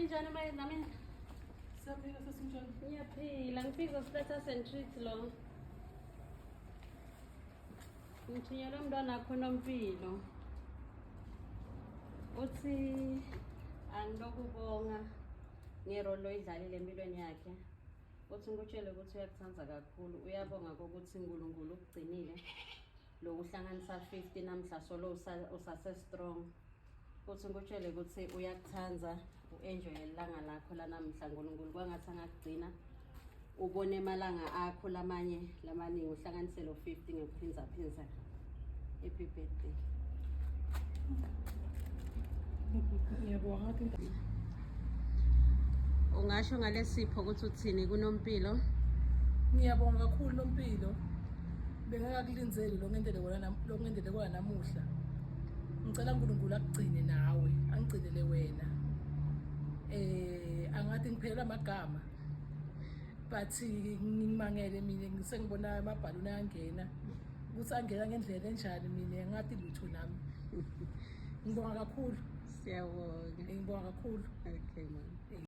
ninjani nami? Siyaphila sesinjani? Ngiyaphila, ngifike uzosiletha sentreat lo. Ngithunyelwe umntwana wakho Nompilo. Uthi angilokubonga ngerolo oyidlalile empilweni yakhe. Uthi ngikutshele ukuthi uyakuthanda kakhulu. Uyabonga ukuthi uNkulunkulu ukugcinile. Lo uhlanganisa 50 namhla solo usase strong. Uthi ngikutshele ukuthi uyakuthanda uenjoy ilanga lakho lanamhla uNkulunkulu kwangathi angakugcina. Ubone emalanga akho lamaningi uhlanganise lo 50 ngekuphinza. Happy birthday. Ngiyabonga ngathi Ungasho ngalesipho ukuthi uthini kuNompilo? ngiyabonga kakhulu Nompilo. Bengakakulinzeli lo ngendele kona namuhla. Ngicela uNkulunkulu akugcine nawe, angigcinele wena. Angathi ngiphelele amagama. But ngimangele mina ngisengibona amabhaluni ayangena. Ukuthi angena ngendlela enjani mina ngathi lutho nami. Ngibonga kakhulu. Siyabonga. Ngibonga kakhulu. Okay, mama.